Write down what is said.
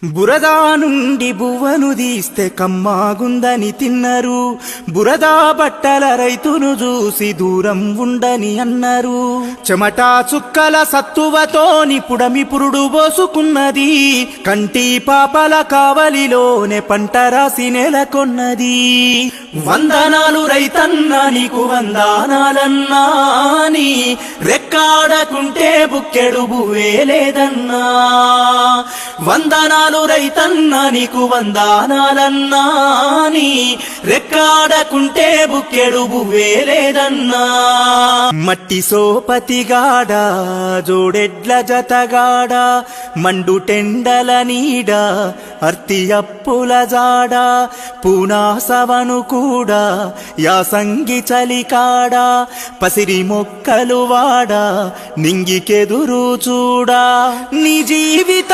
బురదా నుండి బువ్వను తీస్తే కమ్మాగుందని తిన్నరు. బురదా బట్టల రైతును చూసి దూరం ఉండని అన్నారు. చెమటా చుక్కల సత్తువతోని పుడమి పురుడు పోసుకున్నది. కంటి పాపల కావలిలోనే పంట రాసి నెలకొన్నది. వందనాలు రైతన్నా నీకు వందనాలన్నా, నీ రెక్కాడకుంటే బుక్కెడు బువ్వే లేదన్నా. వందనాలు రైతన్నా నీకు వందనాలన్నా, నీ రెక్కాడకుంటే బుక్కెడు బువ్వే లేదన్నా. మట్టి సోపతిగాడ జోడెడ్ల జతగాడ, మండుటెండల నీడ అర్తి అప్పుల జాడ, పూనాసవను కూడా యాసంగి చలికాడ, పసిరి మొక్కలు వాడ నింగికెదురు చూడా. నీ జీవిత